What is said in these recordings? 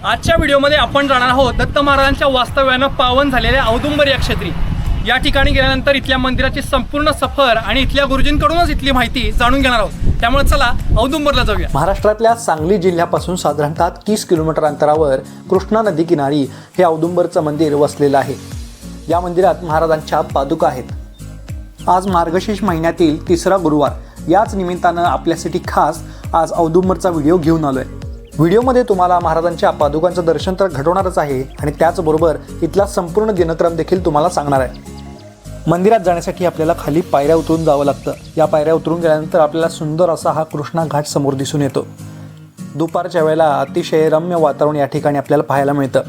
आजच्या व्हिडिओमध्ये आपण जाणार आहोत दत्त महाराजांच्या वास्तव्यानं पावन झालेल्या औदुंबर या क्षेत्री। या ठिकाणी गेल्यानंतर इथल्या मंदिराची संपूर्ण सफर आणि इथल्या गुरुजींकडूनच इथली माहिती जाणून घेणार आहोत। त्यामुळे चला औदुंबरला जाऊया। महाराष्ट्रातल्या सांगली जिल्ह्यापासून साधारणतः 30 किलोमीटर अंतरावर कृष्णा नदी किनारी हे औदुंबरचं मंदिर वसलेलं आहे। या मंदिरात महाराजांच्या पादुका आहेत। आज मार्गशीर्ष महिन्यातील तिसरा गुरुवार, याच निमित्तानं आपल्यासाठी खास आज औदुंबरचा व्हिडिओ घेऊन आलोय। व्हिडिओमध्ये तुम्हाला महाराजांच्या पादुकांचं दर्शन तर घडवणारच आहे आणि त्याचबरोबर इथला संपूर्ण दिनक्रम देखील तुम्हाला सांगणार आहे। मंदिरात जाण्यासाठी आपल्याला खाली पायऱ्या उतरून जावं लागतं। या पायऱ्या उतरून गेल्यानंतर आपल्याला सुंदर असा हा कृष्णा घाट समोर दिसून येतो। दुपारच्या वेळेला अतिशय रम्य वातावरण या ठिकाणी आपल्याला पाहायला मिळतं।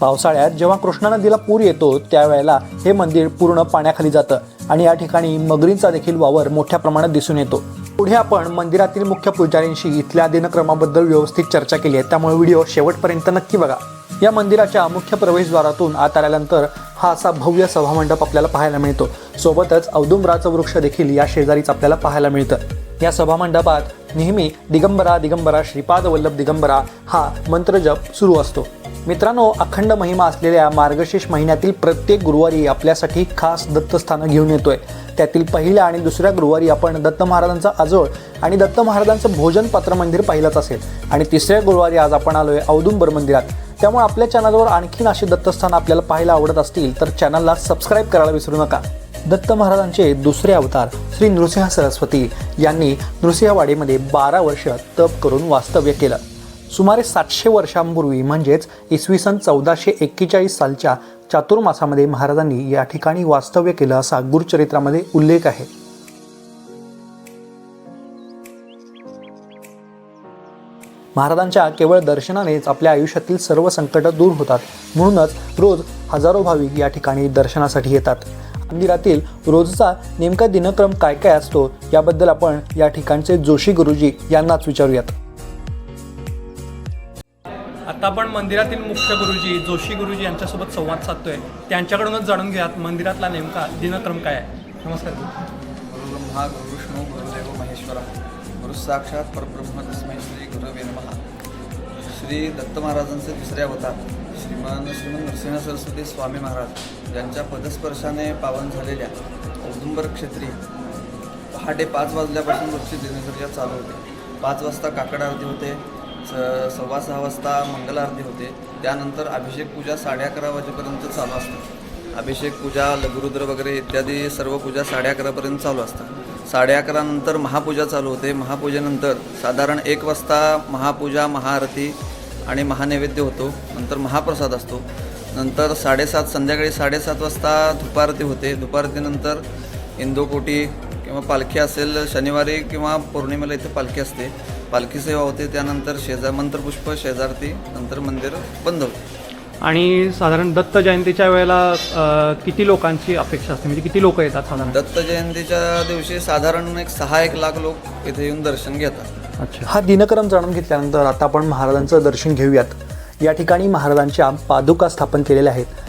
पावसाळ्यात जेव्हा कृष्णा नदीला पूर येतो त्यावेळेला हे मंदिर पूर्ण पाण्याखाली जातं आणि या ठिकाणी मगरींचा देखील वावर मोठ्या प्रमाणात दिसून येतो। पुढे आपण मंदिरातील मुख्य पुजारींशी इथल्या दिनक्रमाबद्दल व्यवस्थित चर्चा केली आहे, त्यामुळे व्हिडिओ शेवटपर्यंत नक्की बघा। या मंदिराच्या मुख्य प्रवेशद्वारातून आत आल्यानंतर हा असा भव्य सभामंडप आपल्याला पाहायला मिळतो। सोबतच औदुंबराचं वृक्ष देखील या शेजारीच आपल्याला पाहायला मिळतं। या सभामंडपात नेहमी दिगंबरा दिगंबरा श्रीपाद वल्लभ दिगंबरा हा मंत्रजप सुरू असतो। मित्रांनो, अखंड महिमा असलेल्या मार्गशीर्ष महिन्यातील प्रत्येक गुरुवारी आपल्यासाठी खास दत्तस्थानं घेऊन येतोय। त्यातील पहिल्या आणि दुसऱ्या गुरुवारी आपण दत्त महाराजांचा आजोळ आणि दत्त महाराजांचं भोजन पात्र मंदिर पाहिलंच असेल आणि तिसऱ्या गुरुवारी आज आपण आलोय औदुंबर मंदिरात। त्यामुळे आपल्या चॅनलवर आणखीन अशी दत्तस्थान आपल्याला पाहायला आवडत असतील तर चॅनलला सबस्क्राईब करायला विसरू नका। दत्त महाराजांचे दुसरे अवतार श्री नृसिंह सरस्वती यांनी नृसिंहवाडीमध्ये 12 वर्ष तप करून वास्तव्य केलं। सुमारे 700 वर्षांपूर्वी म्हणजेच इसवी सन 1441 सालच्या चातुर्मासामध्ये महाराजांनी या ठिकाणी वास्तव्य केलं असा गुरुचरित्रामध्ये उल्लेख आहे। महाराजांच्या केवळ दर्शनानेच आपल्या आयुष्यातील सर्व संकट दूर होतात, म्हणूनच रोज हजारो भाविक या ठिकाणी दर्शनासाठी येतात। मंदिरातील रोजचा नेमका दिनक्रम काय काय असतो याबद्दल आपण या ठिकाणचे जोशी गुरुजी यांनाच विचारूयात। आता आपण मंदिरातील मुख्य गुरुजी जोशी गुरुजी यांच्यासोबत संवाद साधतोय। त्यांच्याकडूनच जाणून घेऊयात मंदिरातला नेमका दिनक्रम काय आहे। नमस्कार। गुरुब्रह्मा गुरुविष्णू गुरुदेव महेश्वरा गुरुसाक्षात परब्रह्म तस्मै श्री गुरवे नमः। श्री दत्त महाराजांचे दुसरे अवतार श्रीमान नृसिंह सरस्वती स्वामी महाराज यांच्या पदस्पर्शाने पावन झालेल्या औदुंबर क्षेत्री पहाटे 5 वाजल्यापासून रोजची दिनचर्या चालू होते। 5 वाजता काकड आरती होते, 6:15 वाजता मंगल आरती होते, त्यानंतर अभिषेक पूजा 11:30 वाजेपर्यंत चालू असते। अभिषेक पूजा लघुरुद्र वगैरे इत्यादी सर्व पूजा 11:30 पर्यंत चालू असतात। 11:30 नंतर महापूजा चालू होते। महापूजेनंतर साधारण 1 वाजता महापूजा महाआरती आणि महानैवेद्य होतो। नंतर महाप्रसाद असतो। नंतर संध्याकाळी 7:30 वाजता धुपारती होते। धुपारतीनंतर इंदोकोटी किंवा पालखी असेल, शनिवारी किंवा पौर्णिमेला इथे पालखी असते, पालखी सेवा होते। त्यानंतर मंत्रपुष्प शेजारती, नंतर मंदिर बंद होते। आणि साधारण दत्त जयंतीच्या वेळेला किती लोकांची अपेक्षा असते, म्हणजे किती लोक येतात साधारण? दत्त जयंतीच्या दिवशी साधारण 6-1 लाख लोक इथे येऊन दर्शन घेतात। अच्छा, हा दिनक्रम जाणून घेतल्यानंतर आता आपण महाराजांचं दर्शन घेऊयात। या ठिकाणी महाराजांच्या पादुका स्थापन केलेल्या आहेत।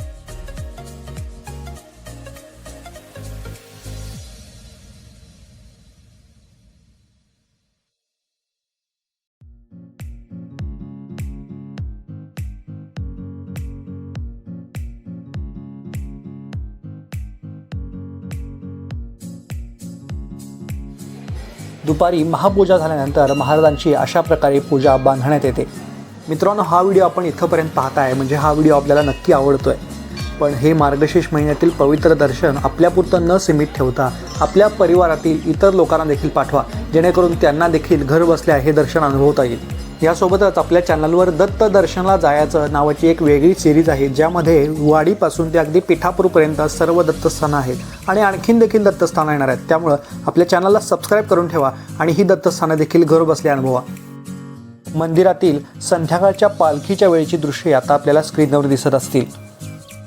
दुपारी महापूजा झाल्यानंतर महाराजांची अशा प्रकारे पूजा बांधण्यात येते। मित्रांनो, हा व्हिडिओ आपण इथंपर्यंत पाहताय म्हणजे हा व्हिडिओ आपल्याला नक्की आवडतोय। पण हे मार्गशीर्ष महिन्यातील पवित्र दर्शन आपल्यापुरतं न सीमित ठेवता आपल्या परिवारातील इतर लोकांना देखील पाठवा, जेणेकरून त्यांना देखील घर बसल्या हे दर्शन अनुभवता येईल। यासोबतच आपल्या चॅनलवर दत्त दर्शनला जायचं नावाची एक वेगळी सिरीज आहे, ज्यामध्ये वाडीपासून ते अगदी पिठापूरपर्यंत सर्व दत्तस्थानं आहेत आणि आणखीन देखील दत्तस्थानं येणार आहेत। त्यामुळं आपल्या चॅनलला सबस्क्राईब करून ठेवा आणि ही दत्तस्थानं देखील घर बसल्या अनुभवा। मंदिरातील संध्याकाळच्या पालखीच्या वेळेची दृश्ये आता आपल्याला स्क्रीनवर दिसत असतील।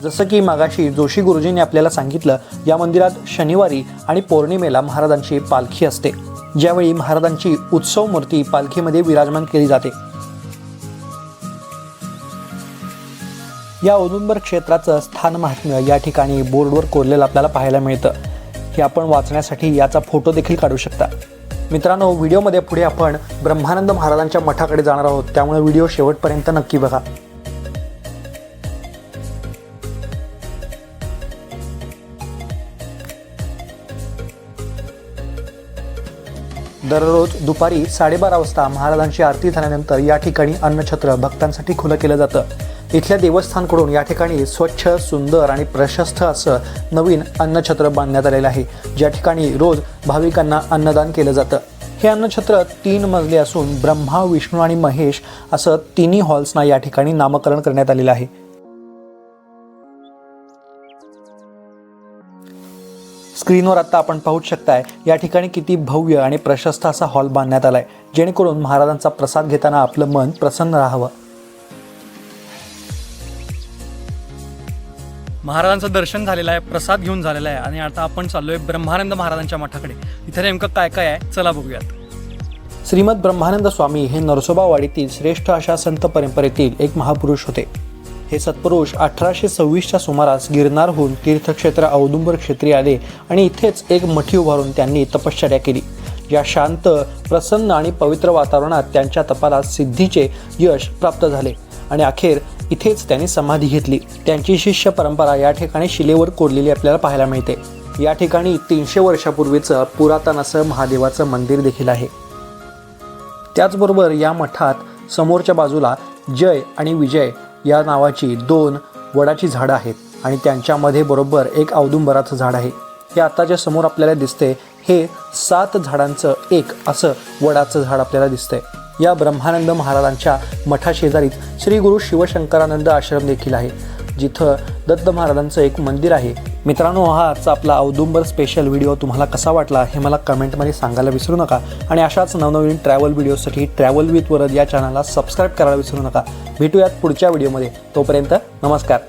जसं की मागाशी जोशी गुरुजींनी आपल्याला सांगितलं, या मंदिरात शनिवारी आणि पौर्णिमेला महाराजांची पालखी असते, ज्यावेळी महाराजांची उत्सव मूर्ती पालखीमध्ये विराजमान केली जाते। या औदुंबर क्षेत्राचं स्थान महात्म्य या ठिकाणी बोर्डवर कोरलेलं आपल्याला पाहायला मिळतं। हे आपण वाचण्यासाठी याचा फोटो देखील काढू शकता। मित्रांनो, व्हिडिओमध्ये पुढे आपण ब्रह्मानंद महाराजांच्या मठाकडे जाणार आहोत, त्यामुळे व्हिडिओ शेवटपर्यंत नक्की बघा. दररोज दुपारी 12:30 वाजता महाराजांची आरती झाल्यानंतर या ठिकाणी अन्नछत्र भक्तांसाठी खुलं केलं जातं. इथल्या देवस्थानकडून या ठिकाणी स्वच्छ, सुंदर आणि प्रशस्त असं नवीन अन्नछत्र बांधण्यात आलेलं आहे, ज्या ठिकाणी रोज भाविकांना अन्नदान केलं जातं. हे अन्नछत्र 3 मजली असून ब्रह्मा, विष्णू आणि महेश असं तिन्ही हॉल्सना या ठिकाणी नामकरण करण्यात आलेलं आहे. स्क्रीनवर आता आपण पाहू शकताय या ठिकाणी किती भव्य आणि प्रशस्त असा हॉल बांधण्यात आलाय, जेणेकरून महाराजांचा प्रसाद घेताना आपलं मन प्रसन्न राहावं. महाराजांचं दर्शन झालेलं आहे, प्रसाद घेऊन झालेला आहे आणि आता आपण चाललोय ब्रह्मानंद महाराजांच्या मठाकडे. इथे नेमकं काय काय आहे चला बघूयात. श्रीमद ब्रह्मानंद स्वामी हे नरसोबावाडीतील श्रेष्ठ अशा संत परंपरेतील एक महापुरुष होते. हे सत्पुरुष 1826च्या सुमारास गिरनारहून तीर्थक्षेत्र औदुंबर क्षेत्री आले आणि इथेच एक मठी उभारून त्यांनी तपश्चर्या केली. या शांत, प्रसन्न आणि पवित्र वातावरणात त्यांच्या तपाला सिद्धीचे यश प्राप्त झाले आणि अखेर इथेच त्यांनी समाधी घेतली. त्यांची शिष्य परंपरा या ठिकाणी शिलेवर कोरलेली आपल्याला पाहायला मिळते. या ठिकाणी 300 वर्षापूर्वीचं पुरातन असं महादेवाचं मंदिर देखील आहे. त्याचबरोबर या मठात समोरच्या बाजूला जय आणि विजय या नावाची 2 वडाची झाडं आहेत आणि त्यांच्यामध्ये बरोबर एक औदुंबराचं झाड आहे. हे आत्ताच्या समोर आपल्याला दिसते हे 7 झाडांचं एक असं वडाचं झाड आपल्याला दिसतंय. या ब्रह्मानंद महाराजांच्या मठाशेजारीच श्री गुरु शिवशंकरानंद आश्रम देखील आहे, जिथं दत्त महाराजांचं एक मंदिर आहे. मित्रांनो, हा आजचा आपला औदुंबर स्पेशल व्हिडिओ तुम्हाला कसा वाटला हे मला कमेंटमध्ये सांगायला विसरू नका आणि अशाच नवनवीन ट्रॅव्हल व्हिडिओसाठी ट्रॅव्हल विथ वरद या चॅनलला सबस्क्राईब करायला विसरू नका. भेटूयात पुढच्या व्हिडिओमध्ये. तोपर्यंत नमस्कार.